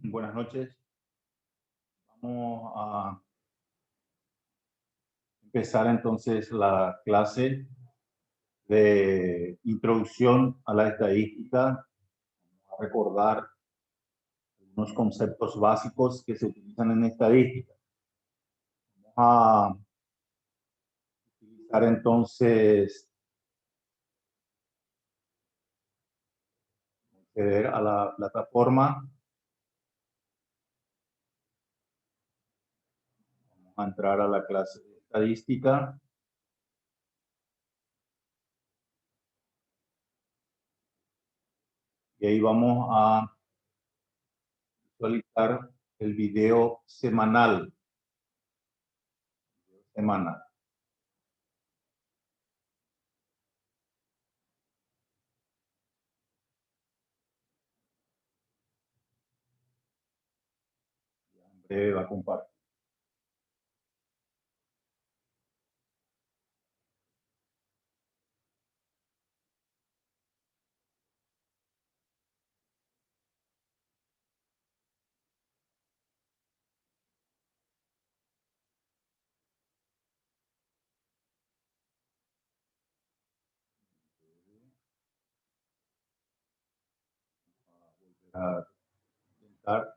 Buenas noches. Vamos a empezar entonces la clase de introducción a la estadística. Vamos a recordar algunos conceptos básicos que se utilizan en estadística. Vamos a utilizar entonces, acceder a la plataforma. Vamos a entrar a la clase de estadística. Y ahí vamos a visualizar el video semanal. En breve va a compartir. A intentar.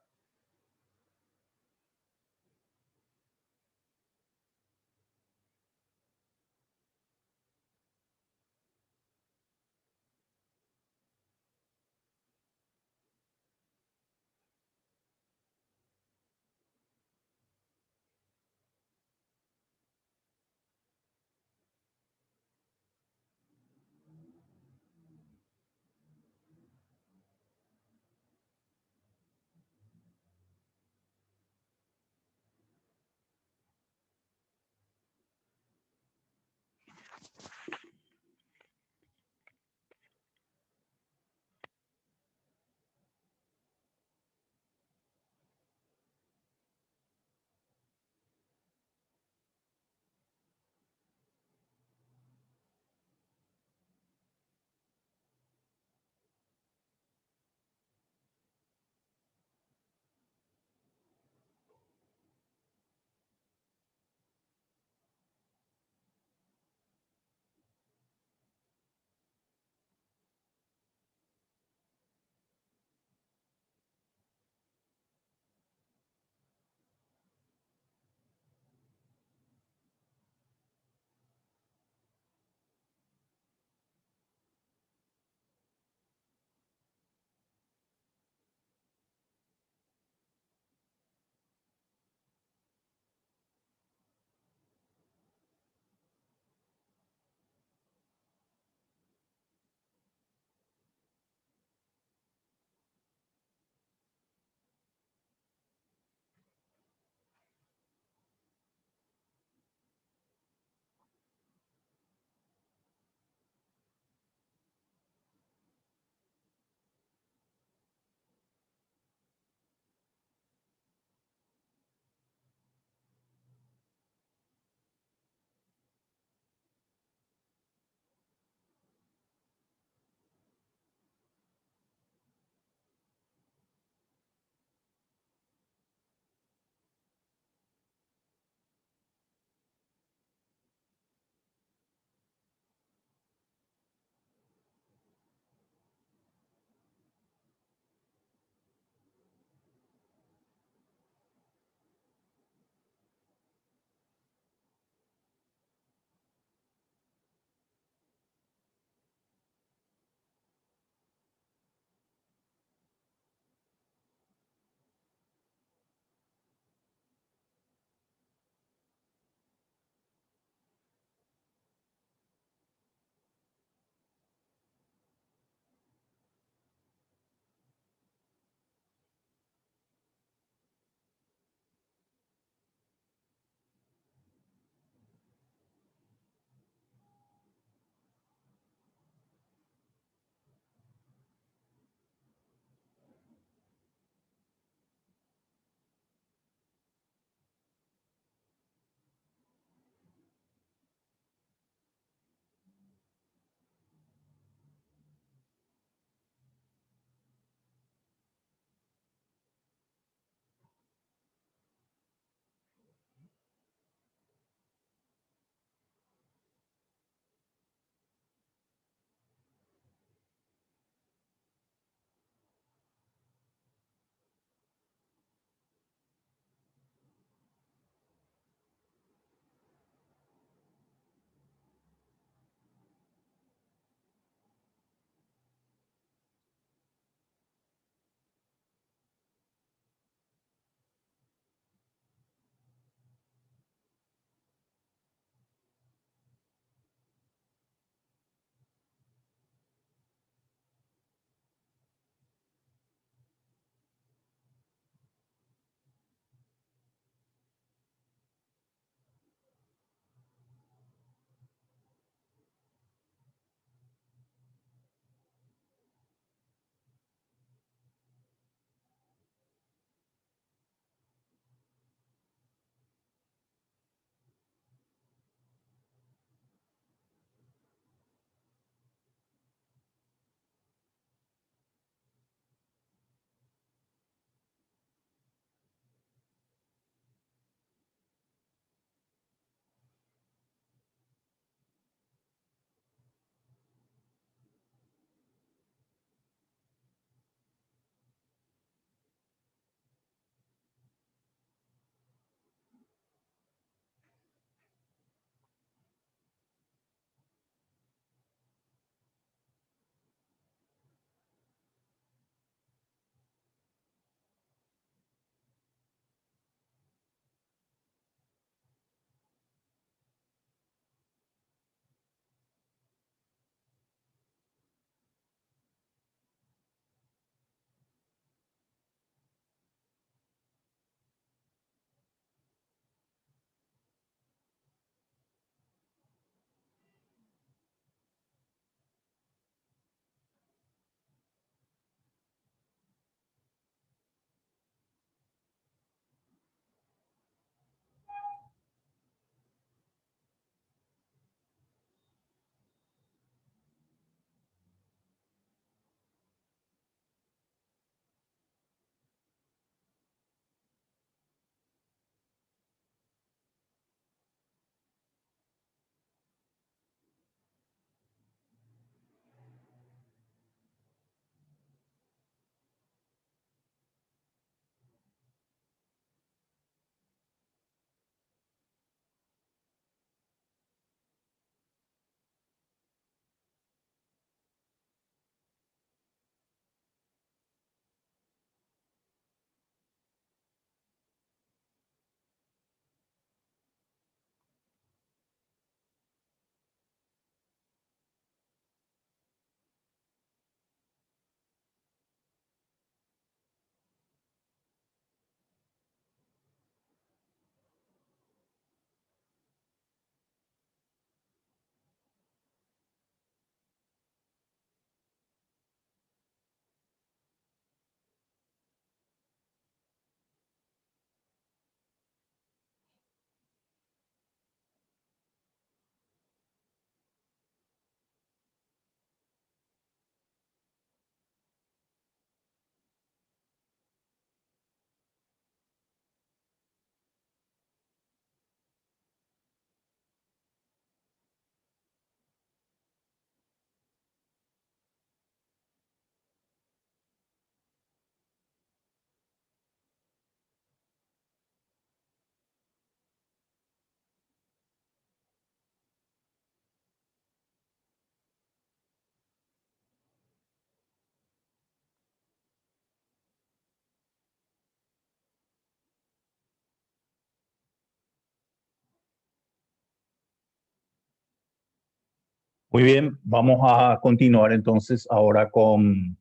Muy bien, vamos a continuar entonces ahora con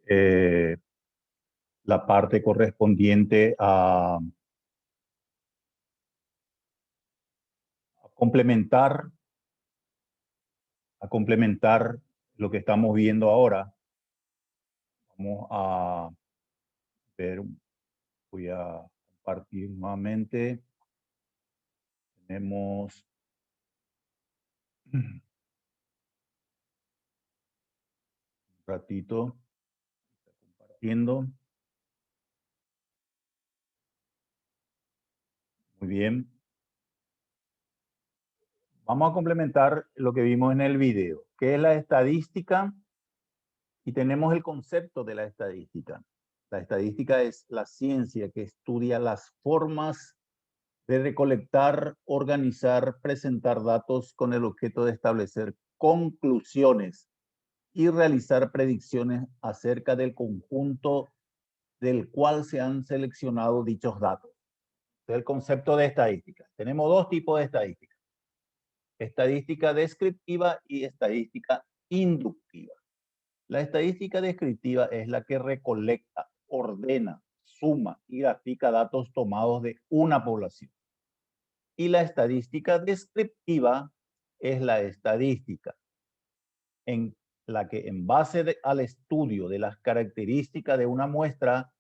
la parte correspondiente complementar, a complementar lo que estamos viendo ahora. Vamos a ver, voy a compartir nuevamente. Tenemos un ratito compartiendo. Muy bien. Vamos a complementar lo que vimos en el video, que es la estadística, y tenemos el concepto de la estadística. La estadística es la ciencia que estudia las formas de recolectar, organizar, presentar datos con el objeto de establecer conclusiones y realizar predicciones acerca del conjunto del cual se han seleccionado dichos datos. Es el concepto de estadística. Tenemos dos tipos de estadística: estadística descriptiva y estadística inductiva. La estadística descriptiva es la que recolecta, ordena, suma y grafica datos tomados de una población. Y la estadística descriptiva es la estadística en la que, en base al estudio de las características de una muestra,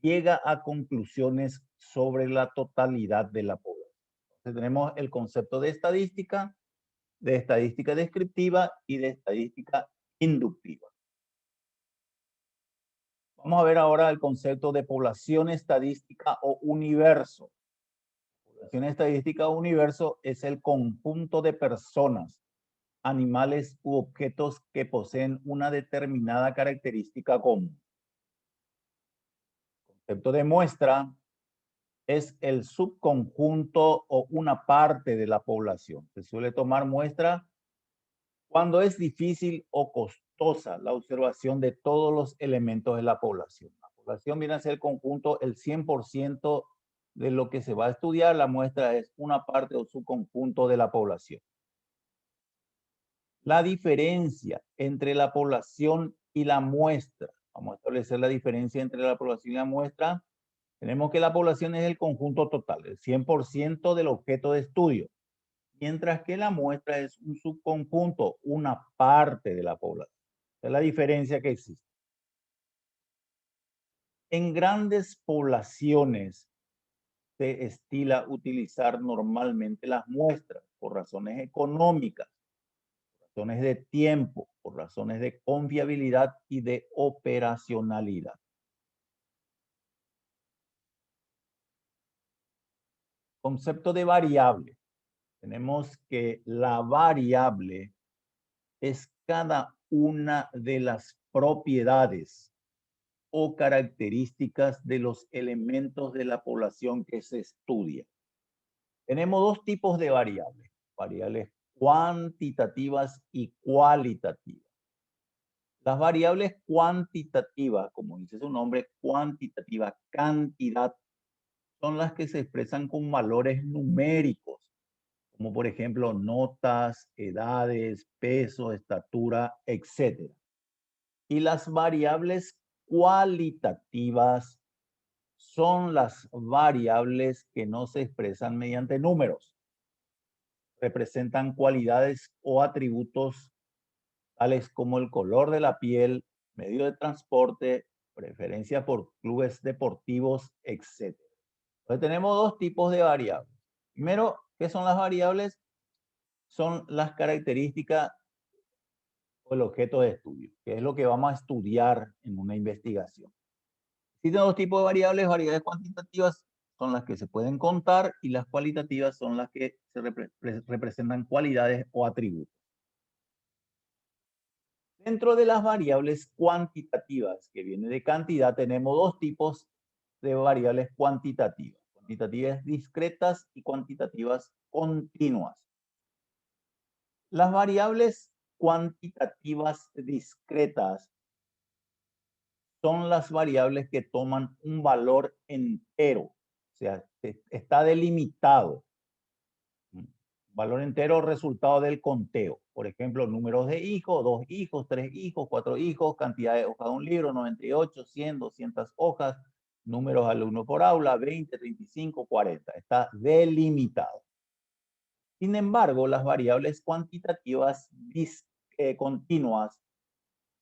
llega a conclusiones sobre la totalidad de la población. Entonces tenemos el concepto de estadística descriptiva y de estadística inductiva. Vamos a ver ahora el concepto de población estadística o universo. Población estadística o universo es el conjunto de personas, animales u objetos que poseen una determinada característica común. El concepto de muestra es el subconjunto o una parte de la población. Se suele tomar muestra cuando es difícil o costosa la observación de todos los elementos de la población. La población viene a ser el conjunto, el 100% de lo que se va a estudiar. La muestra es una parte o subconjunto de la población. La diferencia entre la población y la muestra. Vamos a establecer la diferencia entre la población y la muestra. Tenemos que la población es el conjunto total, el 100% del objeto de estudio, mientras que la muestra es un subconjunto, una parte de la población. Esa es la diferencia que existe. En grandes poblaciones se estila utilizar normalmente las muestras por razones económicas, razones de tiempo, por razones de confiabilidad y de operacionalidad. Concepto de variable. Tenemos que la variable es cada una de las propiedades o características de los elementos de la población que se estudia. Tenemos dos tipos de variables: variables cuantitativas y cualitativas. Las variables cuantitativas, como dice su nombre, cuantitativa, cantidad, son las que se expresan con valores numéricos, como por ejemplo notas, edades, peso, estatura, etc. Y las variables cualitativas son las variables que no se expresan mediante números. Representan cualidades o atributos tales como el color de la piel, medio de transporte, preferencia por clubes deportivos, etc. Entonces tenemos dos tipos de variables. Primero, ¿qué son las variables? Son las características o el objeto de estudio, que es lo que vamos a estudiar en una investigación. Existen dos tipos de variables: variables cuantitativas son las que se pueden contar y las cualitativas son las que representan cualidades o atributos. Dentro de las variables cuantitativas, que viene de cantidad, tenemos dos tipos de variables cuantitativas: cuantitativas discretas y cuantitativas continuas. Las variables cuantitativas discretas son las variables que toman un valor entero, o sea, está delimitado. Valor entero, resultado del conteo. Por ejemplo, números de hijos, 2 hijos, 3 hijos, 4 hijos, cantidad de hojas de un libro, 98, 100, 200 hojas, números de alumno por aula, 20, 35, 40. Está delimitado. Sin embargo, las variables cuantitativas continuas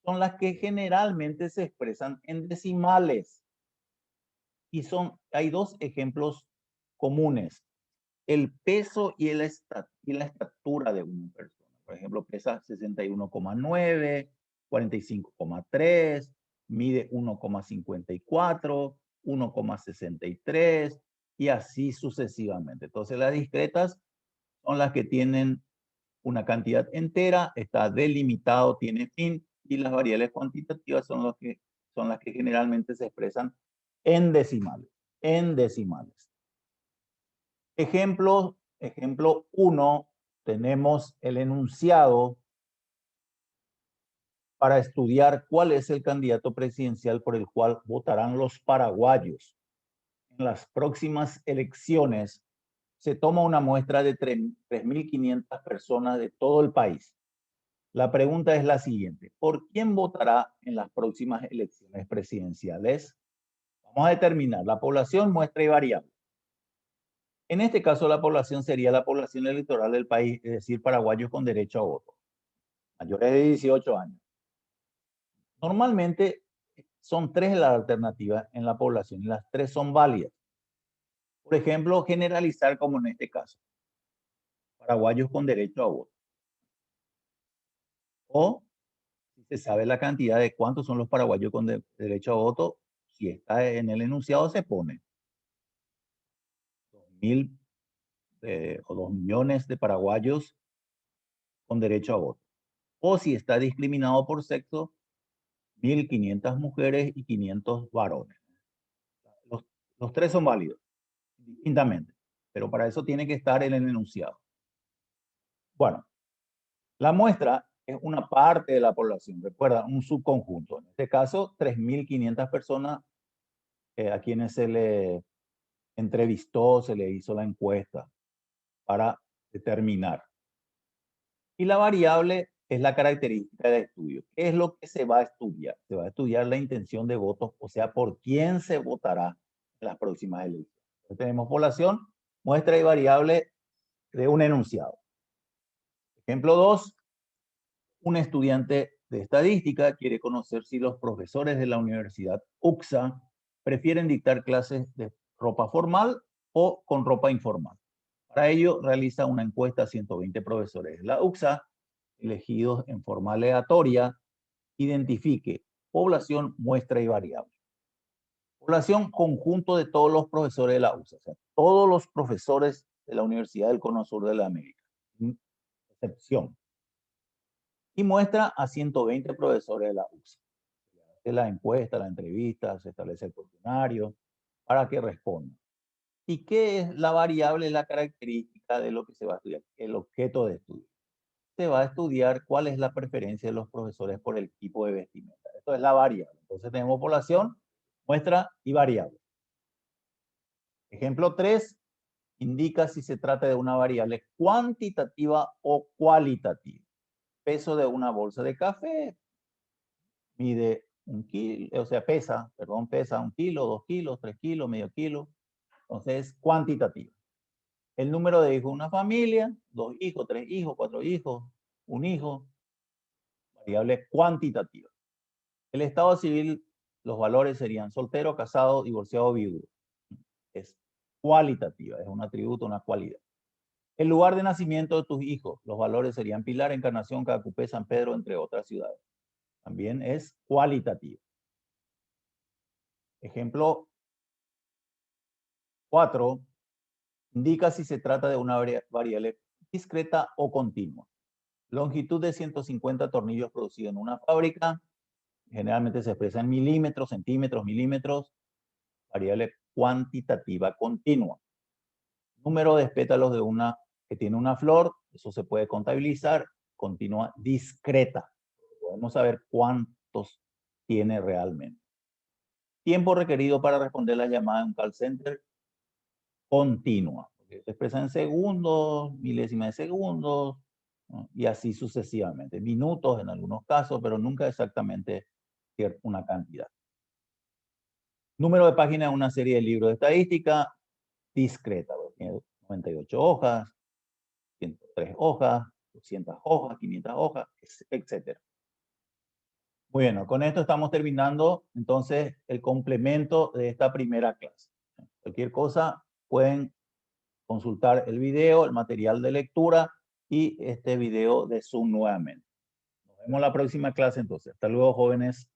son las que generalmente se expresan en decimales. Y hay dos ejemplos comunes: el peso y la estatura de una persona. Por ejemplo, pesa 61,9, 45,3, mide 1,54, 1,63 y así sucesivamente. Entonces, las discretas son las que tienen una cantidad entera, está delimitado, tiene fin, y las variables cuantitativas son las que generalmente se expresan en decimales. En decimales. Ejemplo 1, tenemos el enunciado para estudiar cuál es el candidato presidencial por el cual votarán los paraguayos. En las próximas elecciones se toma una muestra de 3.500 personas de todo el país. La pregunta es la siguiente: ¿por quién votará en las próximas elecciones presidenciales? Vamos a determinar la población, muestra y variable. En este caso, la población sería la población electoral del país, es decir, paraguayos con derecho a voto, mayores de 18 años. Normalmente son 3 las alternativas en la población y las 3 son válidas. Por ejemplo, generalizar como en este caso: paraguayos con derecho a voto. O si se sabe la cantidad de cuántos son los paraguayos con derecho a voto, si está en el enunciado se pone 2.000 o 2 millones de paraguayos con derecho a voto. O si está discriminado por sexo, 1.500 mujeres y 500 varones. Los 3 son válidos, distintamente, pero para eso tiene que estar en el enunciado. Bueno, la muestra es una parte de la población, recuerda, un subconjunto. En este caso, 3.500 personas a quienes se le entrevistó, se le hizo la encuesta para determinar. Y la variable es la característica de estudio. ¿Qué es lo que se va a estudiar? Se va a estudiar la intención de votos, o sea, por quién se votará en las próximas elecciones. Entonces, tenemos población, muestra y variable de un enunciado. Ejemplo 2, un estudiante de estadística quiere conocer si los profesores de la Universidad UCSA prefieren dictar clases de ropa formal o con ropa informal. Para ello, realiza una encuesta a 120 profesores de la UCSA, elegidos en forma aleatoria. Identifique población, muestra y variable. Población, conjunto de todos los profesores de la UCSA, o sea, todos los profesores de la Universidad del Cono Sur de la América, sin excepción. Y muestra a 120 profesores de la UCSA. Se hace la encuesta, la entrevista, se establece el cuestionario para que respondan. ¿Y qué es la variable, la característica de lo que se va a estudiar? El objeto de estudio. Se va a estudiar cuál es la preferencia de los profesores por el tipo de vestimenta. Esto es la variable. Entonces tenemos población, muestra y variable. Ejemplo 3, indica si se trata de una variable cuantitativa o cualitativa. Peso de una bolsa de café, mide 1 kilo, o sea, pesa 1 kilo, 2 kilos, 3 kilos, medio kilo. Entonces, cuantitativa. El número de hijos de una familia, 2 hijos, 3 hijos, 4 hijos, 1 hijo, variable cuantitativa. El estado civil, los valores serían soltero, casado, divorciado, viudo. Es cualitativa, es un atributo, una cualidad. El lugar de nacimiento de tus hijos, los valores serían Pilar, Encarnación, Cacupé, San Pedro, entre otras ciudades. También es cualitativa. Ejemplo 4, indica si se trata de una variable discreta o continua. Longitud de 150 tornillos producidos en una fábrica, generalmente se expresa en milímetros, centímetros, milímetros, variable cuantitativa continua. Número de pétalos de una que tiene una flor, eso se puede contabilizar, continua discreta. Podemos saber cuántos tiene realmente. Tiempo requerido para responder la llamada en un call center, continua. Se expresa en segundos, milésimas de segundos, ¿no? Y así sucesivamente. Minutos en algunos casos, pero nunca exactamente una cantidad. Número de páginas de una serie de libros de estadística discreta. Tiene 98 hojas, 103 hojas, 200 hojas, 500 hojas, etc. Muy bien, con esto estamos terminando entonces el complemento de esta primera clase. Cualquier cosa pueden consultar el video, el material de lectura y este video de Zoom nuevamente. Nos vemos en la próxima clase entonces. Hasta luego, jóvenes.